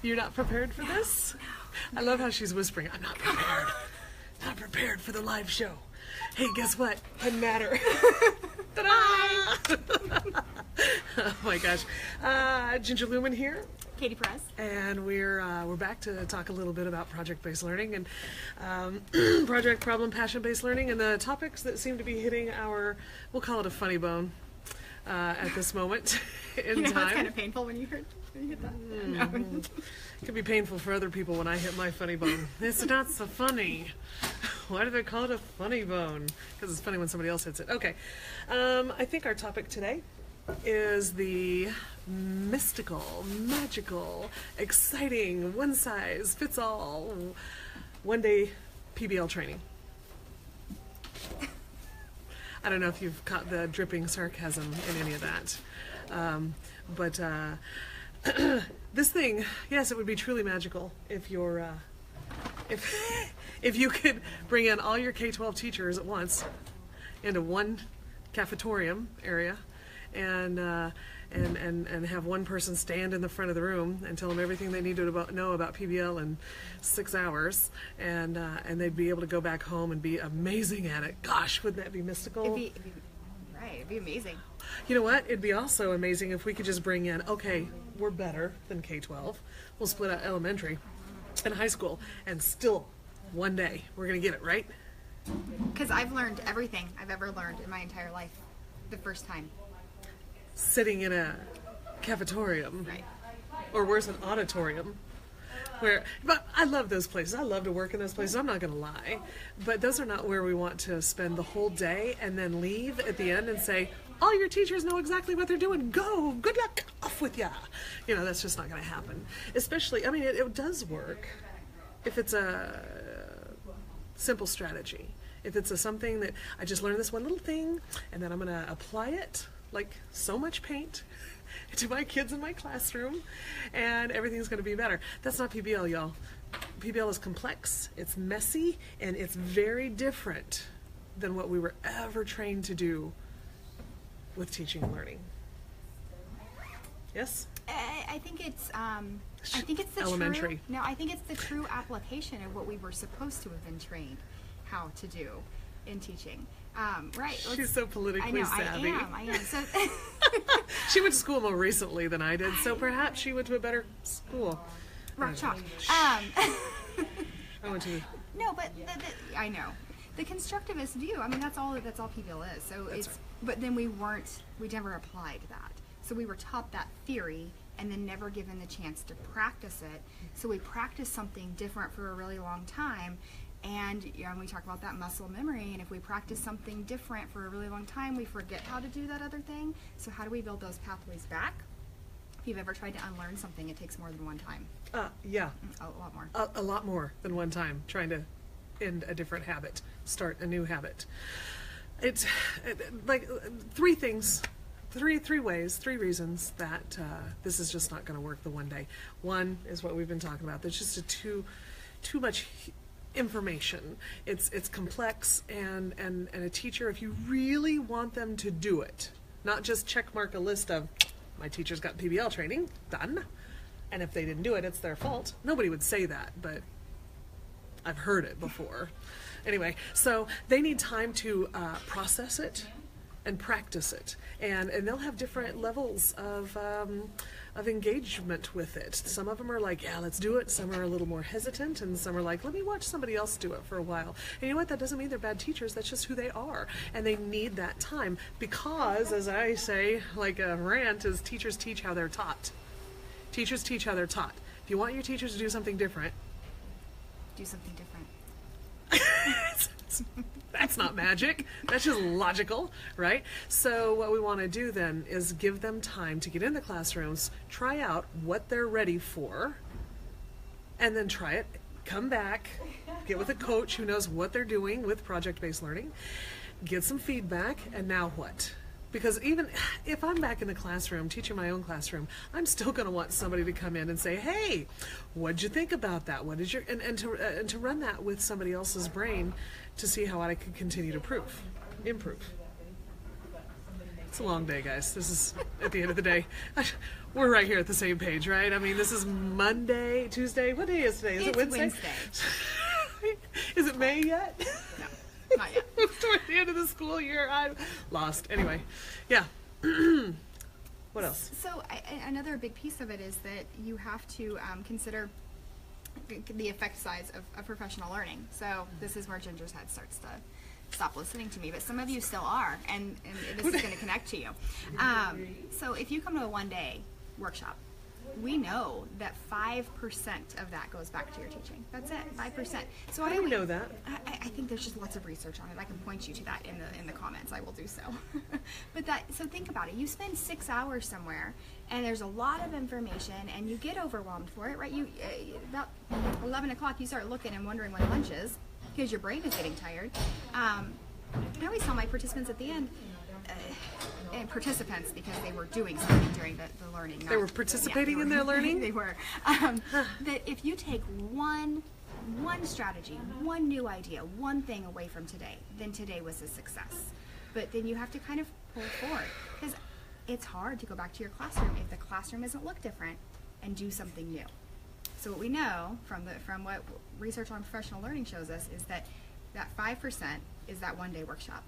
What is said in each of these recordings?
You're not prepared for this? I love how she's whispering, I'm not prepared. Not prepared for the live show. Hey, guess what? Doesn't matter. Ta-da! Oh my gosh. Ginger Lewman here. Katie Press. And we're back to talk a little bit about project-based learning and project, problem, passion-based learning, and the topics that seem to be hitting our, we'll call it a funny bone at this moment in time. It's kind of painful when you hit that. It can be painful for other people when I hit my funny bone. It's not so funny. Why do they call it a funny bone? Because it's funny when somebody else hits it. Okay. I think our topic today is the mystical, magical, exciting, one-size-fits-all, one-day PBL training. I don't know if you've caught the dripping sarcasm in any of that. But this thing, yes, it would be truly magical if you're, if you could bring in all your K-12 teachers at once into one cafetorium area and have one person stand in the front of the room and tell them everything they need to know about PBL in 6 hours, and they'd be able to go back home and be amazing at it. Gosh, wouldn't that be mystical? It'd be amazing. You know what? It'd be also amazing if we could just bring in, okay, we're better than K-12. We'll split out elementary and high school, and still one day we're going to get it, right? Because I've learned everything I've ever learned in my entire life the first time. Sitting in a cafetorium, Right. Or worse, an auditorium. But I love those places. I love to work in those places. I'm not going to lie. But those are not where we want to spend the whole day and then leave at the end and say, all your teachers know exactly what they're doing. Go. Good luck. Off with ya. You know, that's just not going to happen. Especially, I mean, it does work if it's a simple strategy. If it's something that I just learned this one little thing and then I'm going to apply it like so much paint to my kids in my classroom, and everything's going to be better. That's not PBL, y'all. PBL is complex, it's messy, and it's very different than what we were ever trained to do with teaching and learning. Yes? I think it's the elementary. I think it's the true application of what we were supposed to have been trained how to do in teaching. Right. She's so politically savvy. I am. So she went to school more recently than I did, so perhaps she went to a better school. Rock chalk. I went to. No, but I know the constructivist view. I mean, that's all PBL is. So it's. Right. But then we never applied that. So we were taught that theory and then never given the chance to practice it. So we practiced something different for a really long time. And we talk about that muscle memory, and if we practice something different for a really long time, we forget how to do that other thing. So how do we build those pathways back? If you've ever tried to unlearn something, it takes more than one time. Yeah. A lot more. A lot more than one time, trying to end a different habit, start a new habit. It's like three things, three reasons that this is just not going to work the one day. One is what we've been talking about. There's just too much information. It's complex, and a teacher, if you really want them to do it, not just check mark a list of my teacher's got PBL training, done, and if they didn't do it, it's their fault. Nobody would say that, but I've heard it before. Anyway, so they need time to process it and practice it, and they'll have different levels of engagement with it. Some of them are like, yeah, let's do it. Some are a little more hesitant, and some are like, let me watch somebody else do it for a while. And you know what? That doesn't mean they're bad teachers. That's just who they are, and they need that time because, as I say, like a rant, is teachers teach how they're taught. Teachers teach how they're taught. If you want your teachers to do something different, do something different. That's not magic. That's just logical, right? So what we want to do then is give them time to get in the classrooms, try out what they're ready for, and then try it, come back, get with a coach who knows what they're doing with project-based learning, get some feedback, and now what? Because even if I'm back in the classroom, teaching my own classroom, I'm still going to want somebody to come in and say, hey, what'd you think about that? What is your, and to run that with somebody else's brain to see how I can continue to improve. It's a long day, guys. This is, at the end of the day, we're right here at the same page, right? I mean, this is Monday, Tuesday. What day is today? Is it Wednesday? Is it May yet? No, not yet. It's toward the end of the school year. I'm lost. Anyway, yeah. What else? So another big piece of it is that you have to consider the effect size of professional learning. So this is where Ginger's head starts to stop listening to me, but some of you still are, and this is going to connect to you. So if you come to a one-day workshop, we know that 5% of that goes back to your teaching. That's it, 5%. So How do we know that? I think there's just lots of research on it. I can point you to that in the comments. I will do so. But so think about it. You spend 6 hours somewhere, and there's a lot of information, and you get overwhelmed for it, right? You about 11 o'clock, you start looking and wondering when lunch is, because your brain is getting tired. I always tell my participants at the end, and participants, because they were doing something during the learning. They were participating in their learning? They were. That if you take one strategy, one new idea, one thing away from today, then today was a success. But then you have to kind of pull forward, because it's hard to go back to your classroom if the classroom doesn't look different and do something new. So what we know from what research on professional learning shows us is that 5% is that one-day workshop.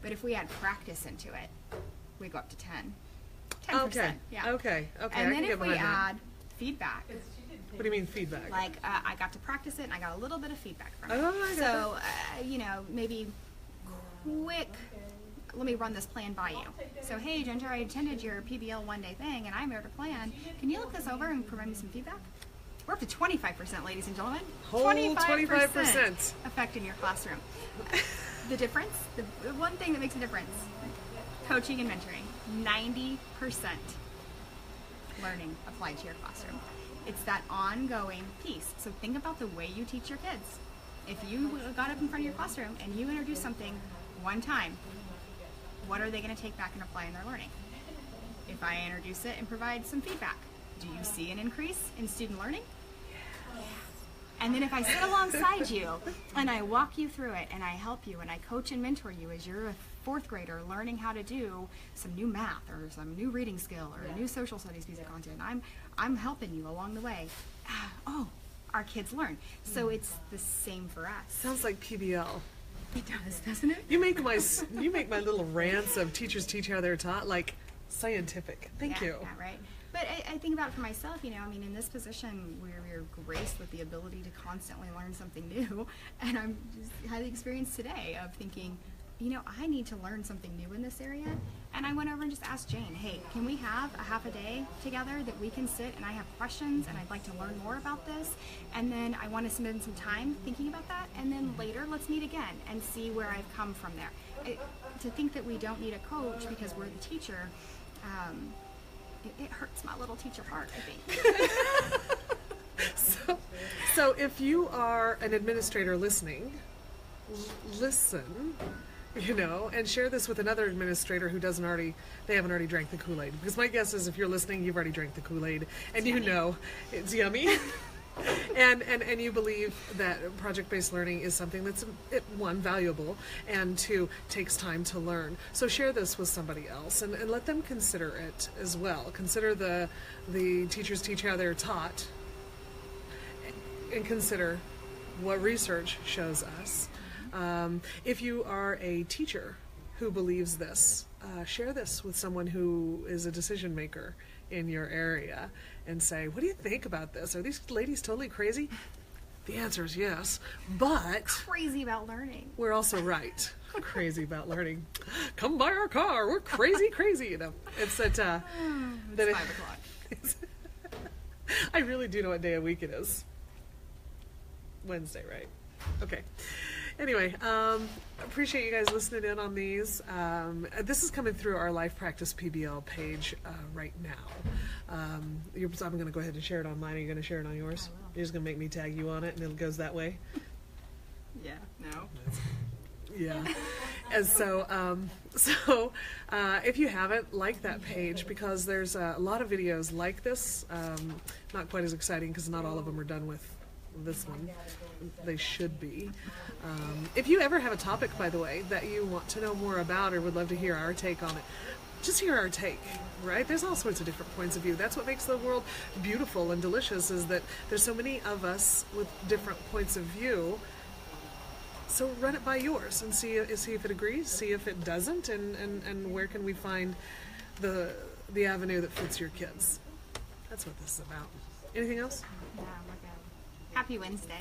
But if we add practice into it, we go up to 10%. Okay. Yeah. Okay. And then if we add feedback, what do you mean feedback? like I got to practice it and I got a little bit of feedback from it. Oh, I got So maybe quick. Let me run this plan by you. So, hey, Ginger, I attended your PBL one-day thing, and I'm here to plan. Can you look this over and provide me some feedback? We're up to 25%, ladies and gentlemen. Whole 25% effect in your classroom. The difference, the one thing that makes a difference, coaching and mentoring, 90% learning applied to your classroom. It's that ongoing piece. So think about the way you teach your kids. If you got up in front of your classroom and you introduced something one time, what are they going to take back and apply in their learning? If I introduce it and provide some feedback, do you see an increase in student learning? And then if I sit alongside you and I walk you through it and I help you and I coach and mentor you as you're a fourth grader learning how to do some new math or some new reading skill or a new social studies piece of content, I'm helping you along the way. Oh, our kids learn. So it's the same for us. Sounds like PBL. It does, doesn't it? You make my little rants of teachers teach how they're taught like scientific. Thank you. Yeah, right. But I think about it for myself, in this position we're graced with the ability to constantly learn something new, and I'm just highly experienced today of thinking, I need to learn something new in this area, and I went over and just asked Jane, hey, can we have a half a day together that we can sit and I have questions and I'd like to learn more about this, and then I want to spend some time thinking about that, and then later let's meet again and see where I've come from there. To think that we don't need a coach because we're the teacher, it hurts my little teacher heart, I think. So if you are an administrator listening, listen, and share this with another administrator who they haven't already drank the Kool-Aid. Because my guess is if you're listening, you've already drank the Kool-Aid, and it's yummy. and you believe that project-based learning is something that's, one, valuable, and two, takes time to learn. So share this with somebody else and let them consider it as well. Consider the teachers teach how they're taught, and consider what research shows us. If you are a teacher who believes this, share this with someone who is a decision maker in your area and say, what do you think about this? Are these ladies totally crazy? The answer is yes, but crazy about learning. We're also right. Crazy about learning. Come buy our car. We're crazy. It's that. It's 5 o'clock. I really do know what day of week it is. Wednesday, right? Okay. Anyway, appreciate you guys listening in on these. This is coming through our Life Practice PBL page right now. I'm going to go ahead and share it online. Are you going to share it on yours? I will. You're just going to make me tag you on it, and it goes that way? Yeah, no. Yeah. And so if you haven't, like that page, because there's a lot of videos like this. Not quite as exciting because not all of them are done with this one. They should be. If you ever have a topic, by the way, that you want to know more about or would love to hear our take on it, just hear our take, right? There's all sorts of different points of view. That's what makes the world beautiful and delicious, is that there's so many of us with different points of view. So run it by yours and see if it agrees, see if it doesn't, and where can we find the avenue that fits your kids. That's what this is about. Anything else? Yeah, we're good. Happy Wednesday.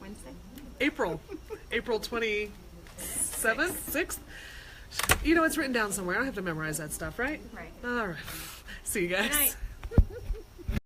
Wednesday? April 27th, 6th. You know, it's written down somewhere. I don't have to memorize that stuff, right? Right. All right. See you guys. Good night.